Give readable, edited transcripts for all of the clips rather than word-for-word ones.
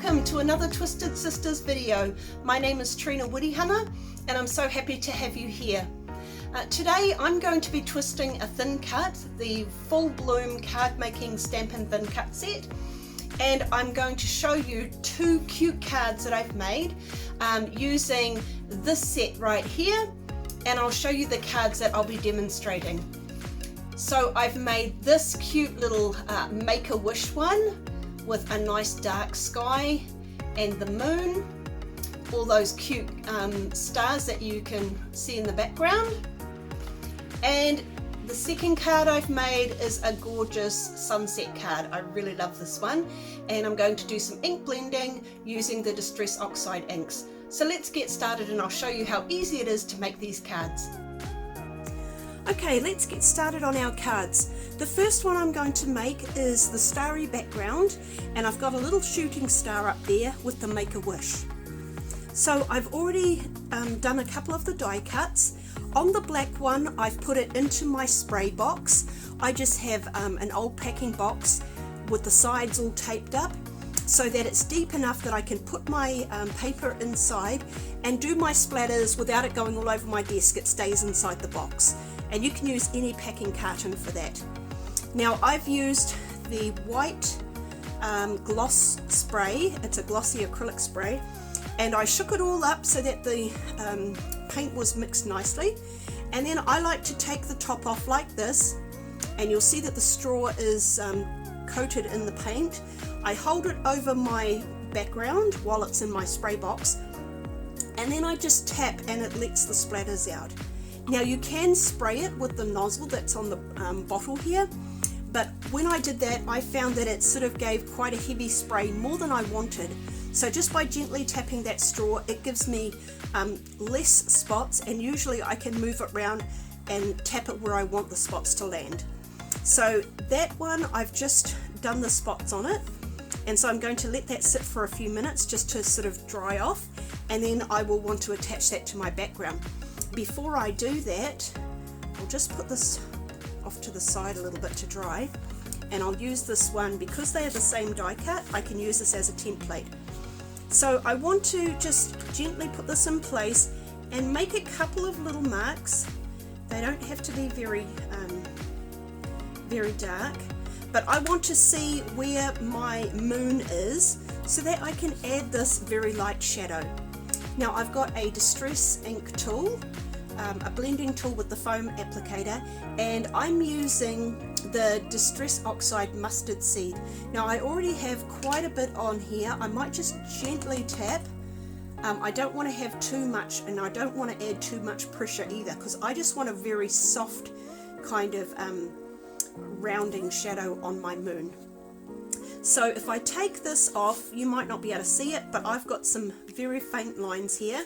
welcome to another Twisted Sisters video. My name is Trina Wirihana and I'm so happy to have you here. Today I'm going to be twisting a thin cut, the full bloom card making Stampin' Thin Cut set, and I'm going to show you two cute cards that I've made using this set right here, and I'll show you the cards that I'll be demonstrating. So I've made this cute little Make-A-Wish one with a nice dark sky and the moon, all those cute stars that you can see in the background. And the second card I've made is a gorgeous sunset card. I really love this one, and I'm going to do some ink blending using the Distress Oxide inks. So let's get started and I'll show you how easy it is to make these cards. Okay, let's get started on our cards. The first one I'm going to make is the Starry Background, and I've got a little shooting star up there with the Make-A-Wish. So I've already done a couple of the die cuts. On the black one, I've put it into my spray box. I just have an old packing box with the sides all taped up so that it's deep enough that I can put my paper inside and do my splatters without it going all over my desk. It stays inside the box. And you can use any packing carton for that. Now I've used the white gloss spray. It's a glossy acrylic spray, and I shook it all up so that the paint was mixed nicely. And then I like to take the top off like this, and you'll see that the straw is coated in the paint. I hold it over my background while it's in my spray box, and then I just tap and it lets the splatters out. Now you can spray it with the nozzle that's on the bottle here, but when I did that I found that it sort of gave quite a heavy spray, more than I wanted. So just by gently tapping that straw, it gives me less spots, and usually I can move it around and tap it where I want the spots to land. So that one, I've just done the spots on it, and so I'm going to let that sit for a few minutes just to sort of dry off, and then I will want to attach that to my background. Before I do that, I'll just put this off to the side a little bit to dry, and I'll use this one because they are the same die cut. I can use this as a template. So I want to just gently put this in place and make a couple of little marks. They don't have to be very dark, but I want to see where my moon is so that I can add this very light shadow. Now I've got a distress ink tool, a blending tool with the foam applicator, and I'm using the Distress Oxide Mustard Seed. Now I already have quite a bit on here. I might just gently tap. I don't want to have too much, and I don't want to add too much pressure either, because I just want a very soft kind of rounding shadow on my moon. So if I take this off, you might not be able to see it, but I've got some very faint lines here,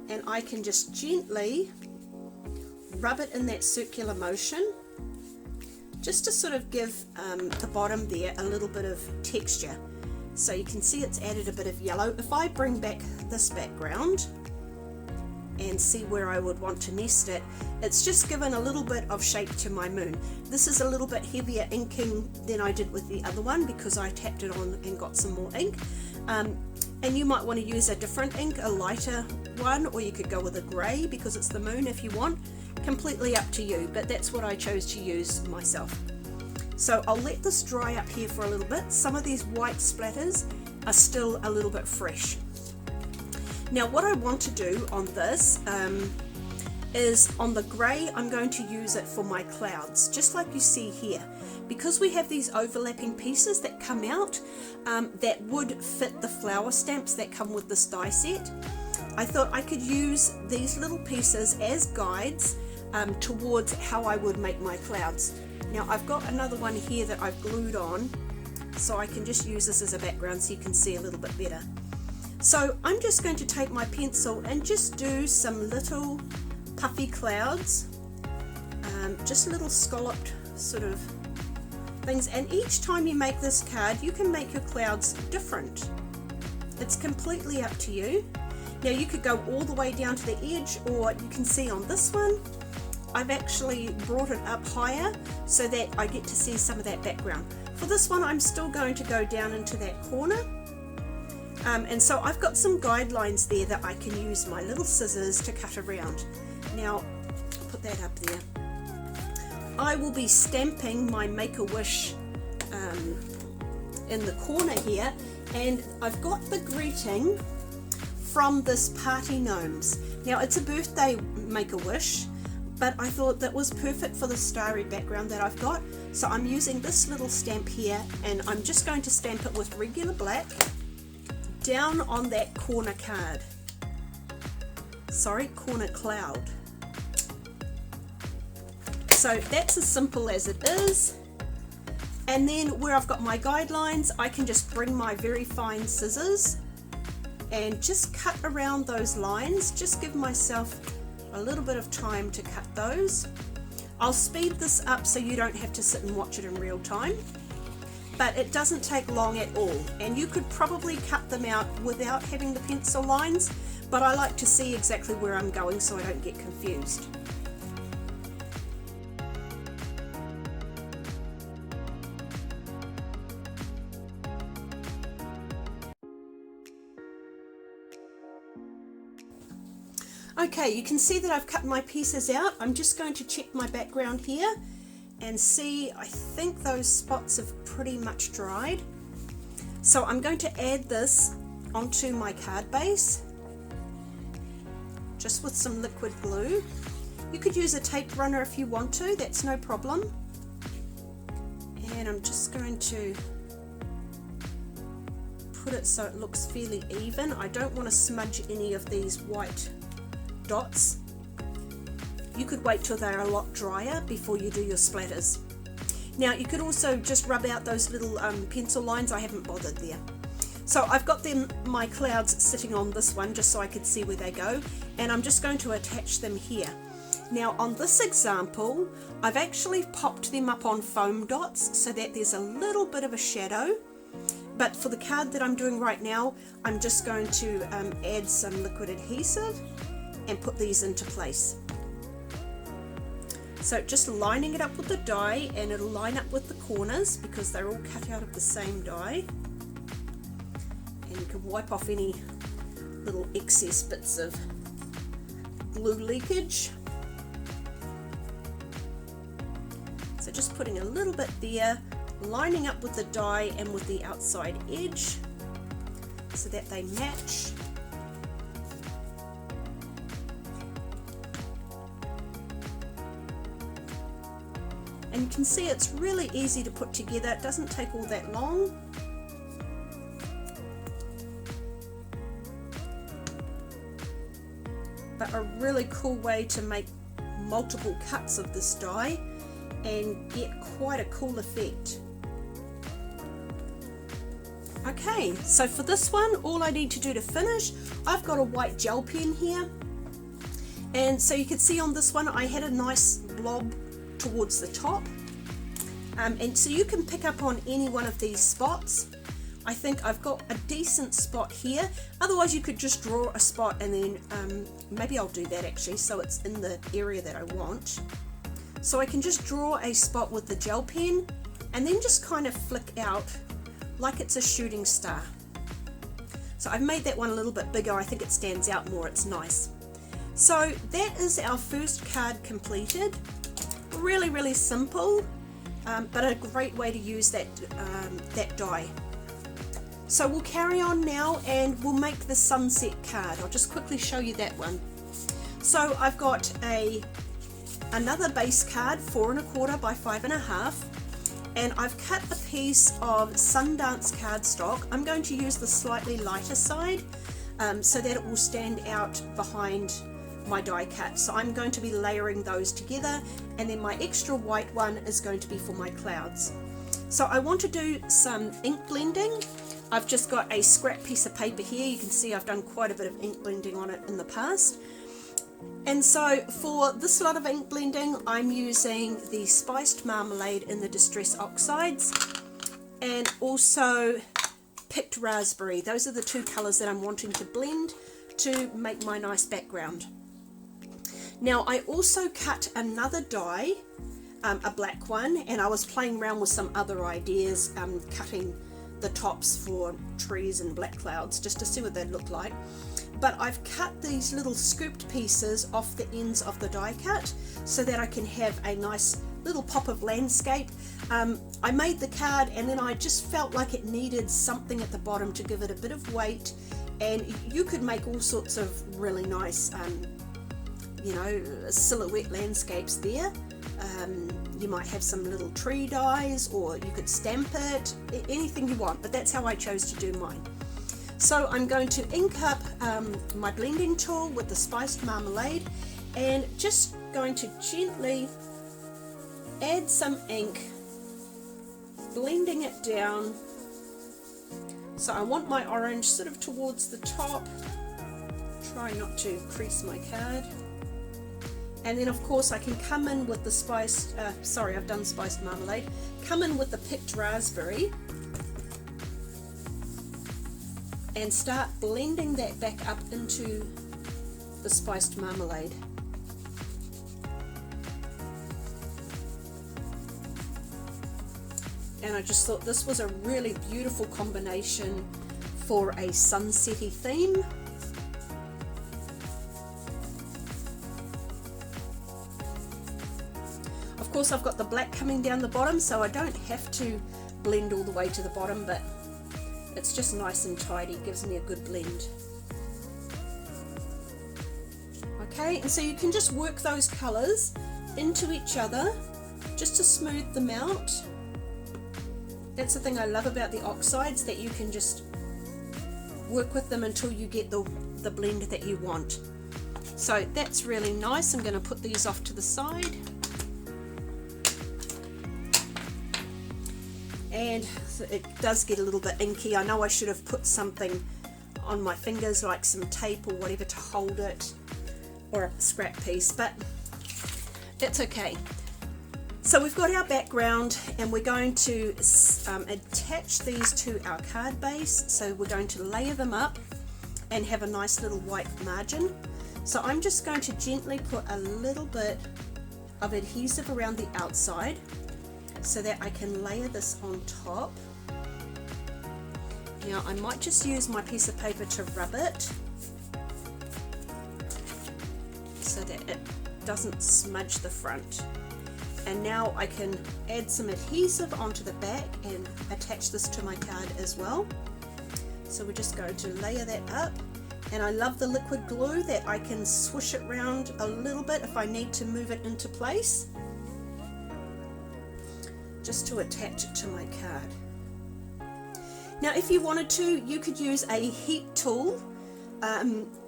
and I can just gently rub it in that circular motion just to sort of give the bottom there a little bit of texture. So you can see it's added a bit of yellow. If I bring back this background and see where I would want to nest it, it's just given a little bit of shape to my moon. This is a little bit heavier inking than I did with the other one because I tapped it on and got some more ink. And you might want to use a different ink, a lighter one, or you could go with a grey because it's the moon if you want. Completely up to you, but that's what I chose to use myself. So I'll let this dry up here for a little bit. Some of these white splatters are still a little bit fresh. Now what I want to do on this is on the grey, I'm going to use it for my clouds, just like you see here. Because we have these overlapping pieces that come out that would fit the flower stamps that come with this die set, I thought I could use these little pieces as guides towards how I would make my clouds. Now I've got another one here that I've glued on, so I can just use this as a background so you can see a little bit better. So I'm just going to take my pencil and just do some little puffy clouds, just little scalloped sort of things, and each time you make this card you can make your clouds different. It's completely up to you. Now you could go all the way down to the edge, or you can see on this one I've actually brought it up higher so that I get to see some of that background. For this one I'm still going to go down into that corner And so I've got some guidelines there that I can use my little scissors to cut around. Now, I'll put that up there. I will be stamping my Make-A-Wish in the corner here, and I've got the greeting from this Party Gnomes. Now, it's a birthday Make-A-Wish, but I thought that was perfect for the starry background that I've got. So I'm using this little stamp here, and I'm just going to stamp it with regular black down on that corner card. Sorry, corner cloud. So that's as simple as it is. And then where I've got my guidelines, I can just bring my very fine scissors and just cut around those lines. Just give myself a little bit of time to cut those. I'll speed this up so you don't have to sit and watch it in real time, but it doesn't take long at all, and you could probably cut them out without having the pencil lines, but I like to see exactly where I'm going so I don't get confused. Okay, you can see that I've cut my pieces out. I'm just going to check my background here and see, I think those spots have pretty much dried. So I'm going to add this onto my card base, just with some liquid glue. You could use a tape runner if you want to, that's no problem. And I'm just going to put it so it looks fairly even. I don't want to smudge any of these white dots. You could wait till they're a lot drier before you do your splatters. Now you could also just rub out those little pencil lines. I haven't bothered there. So I've got my clouds sitting on this one just so I could see where they go, and I'm just going to attach them here. Now on this example, I've actually popped them up on foam dots so that there's a little bit of a shadow, but for the card that I'm doing right now, I'm just going to add some liquid adhesive and put these into place. So just lining it up with the die, and it'll line up with the corners because they're all cut out of the same die. And you can wipe off any little excess bits of glue leakage. So just putting a little bit there, lining up with the die and with the outside edge so that they match. And you can see it's really easy to put together. It doesn't take all that long. But a really cool way to make multiple cuts of this die and get quite a cool effect. Okay, so for this one, all I need to do to finish, I've got a white gel pen here. And so you can see on this one, I had a nice blob towards the top, and so you can pick up on any one of these spots. I think I've got a decent spot here. Otherwise you could just draw a spot, and then maybe I'll do that actually so it's in the area that I want. So I can just draw a spot with the gel pen and then just kind of flick out like it's a shooting star. So I've made that one a little bit bigger. I think it stands out more, it's nice. So that is our first card completed. Really simple, but a great way to use that die. So we'll carry on now and we'll make the sunset card. I'll just quickly show you that one. So I've got another base card, 4 1/4 by 5 1/2, and I've cut a piece of Sundance cardstock. I'm going to use the slightly lighter side so that it will stand out behind my die cut. So I'm going to be layering those together, and then my extra white one is going to be for my clouds. So I want to do some ink blending. I've just got a scrap piece of paper here. You can see I've done quite a bit of ink blending on it in the past. And so for this lot of ink blending, I'm using the Spiced Marmalade in the Distress Oxides and also Picked Raspberry. Those are the two colours that I'm wanting to blend to make my nice background. Now I also cut another die, a black one, and I was playing around with some other ideas, cutting the tops for trees and black clouds just to see what they look like. But I've cut these little scooped pieces off the ends of the die cut so that I can have a nice little pop of landscape. I made the card and then I just felt like it needed something at the bottom to give it a bit of weight, and you could make all sorts of really nice silhouette landscapes there. You might have some little tree dies, or you could stamp it, anything you want, but that's how I chose to do mine. So I'm going to ink up my blending tool with the spiced marmalade, and just going to gently add some ink, blending it down. So I want my orange sort of towards the top, try not to crease my card. And then of course I can come in with the spiced, I've done spiced marmalade, come in with the picked raspberry and start blending that back up into the spiced marmalade. And I just thought this was a really beautiful combination for a sunsetty theme. Of course I've got the black coming down the bottom, so I don't have to blend all the way to the bottom, but it's just nice and tidy, gives me a good blend. Okay, and so you can just work those colours into each other just to smooth them out. That's the thing I love about the oxides, that you can just work with them until you get the blend that you want. So that's really nice. I'm going to put these off to the side. And it does get a little bit inky. I know I should have put something on my fingers, like some tape or whatever to hold it, or a scrap piece, but that's okay. So we've got our background, and we're going to attach these to our card base. So we're going to layer them up and have a nice little white margin. So I'm just going to gently put a little bit of adhesive around the outside so that I can layer this on top. Now I might just use my piece of paper to rub it so that it doesn't smudge the front. And now I can add some adhesive onto the back and attach this to my card as well. So we're just going to layer that up, and I love the liquid glue that I can swish it around a little bit if I need to move it into place, just to attach it to my card. Now if you wanted to, you could use a heat tool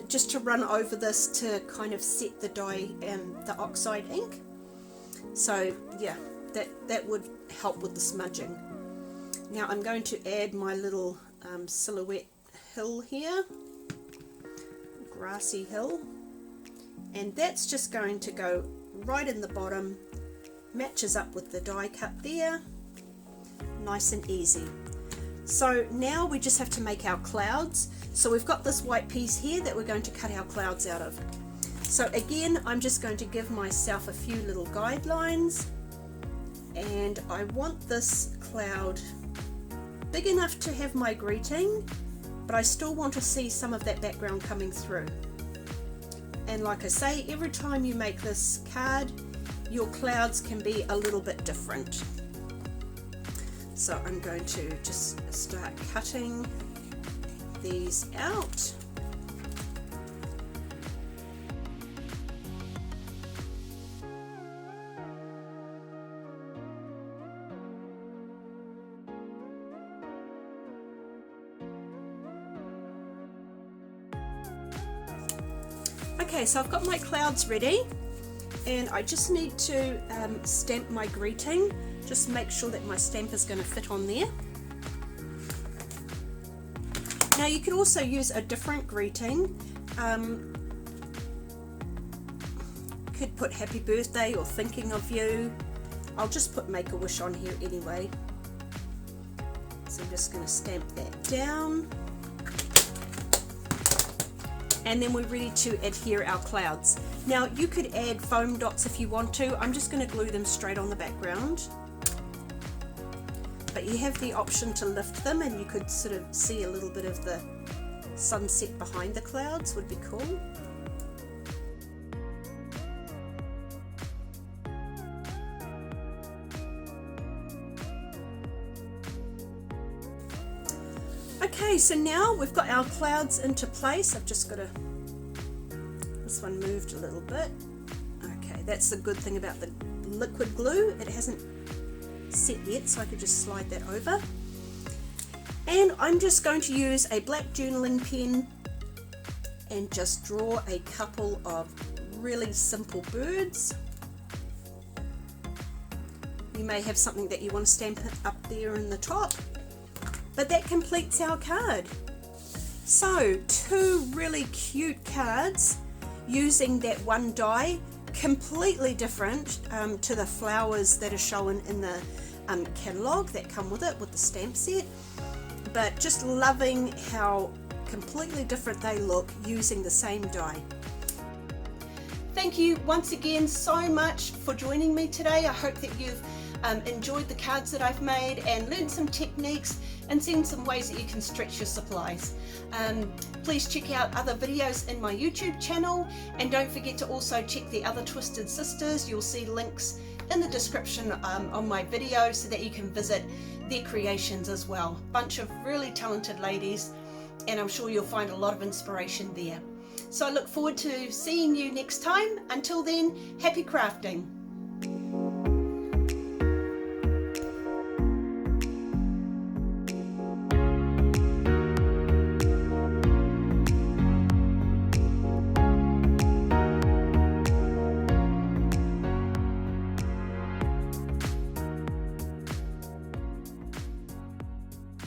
just to run over this to kind of set the dye and the oxide ink. So yeah, that would help with the smudging. Now I'm going to add my little silhouette hill here, grassy hill, and that's just going to go right in the bottom, matches up with the die cut there, nice and easy. So now we just have to make our clouds. So we've got this white piece here that we're going to cut our clouds out of. So again, I'm just going to give myself a few little guidelines, and I want this cloud big enough to have my greeting, but I still want to see some of that background coming through. And like I say, every time you make this card, your clouds can be a little bit different. So I'm going to just start cutting these out. Okay, so I've got my clouds ready, and I just need to stamp my greeting. Just make sure that my stamp is going to fit on there. Now you can also use a different greeting. Could put happy birthday or thinking of you. I'll just put make a wish on here anyway. So I'm just going to stamp that down. And then we're ready to adhere our clouds. Now you could add foam dots if you want to. I'm just going to glue them straight on the background. but you have the option to lift them, and you could sort of see a little bit of the sunset behind the clouds. Would be cool. Okay, so now we've got our clouds into place. I've just got this one moved a little bit. Okay, that's the good thing about the liquid glue. It hasn't set yet, so I could just slide that over. And I'm just going to use a black journaling pen and just draw a couple of really simple birds. You may have something that you want to stamp up there in the top, but that completes our card. So 2 really cute cards using that one die, completely different to the flowers that are shown in the catalogue that come with it, with the stamp set, but just loving how completely different they look using the same die. Thank you once again so much for joining me today. I hope that you've enjoyed the cards that I've made and learned some techniques and seen some ways that you can stretch your supplies. Please check out other videos in my YouTube channel, and don't forget to also check the other Twisted Sisters. You'll see links in the description on my video so that you can visit their creations as well. Bunch of really talented ladies, and I'm sure you'll find a lot of inspiration there. So I look forward to seeing you next time. Until then, happy crafting.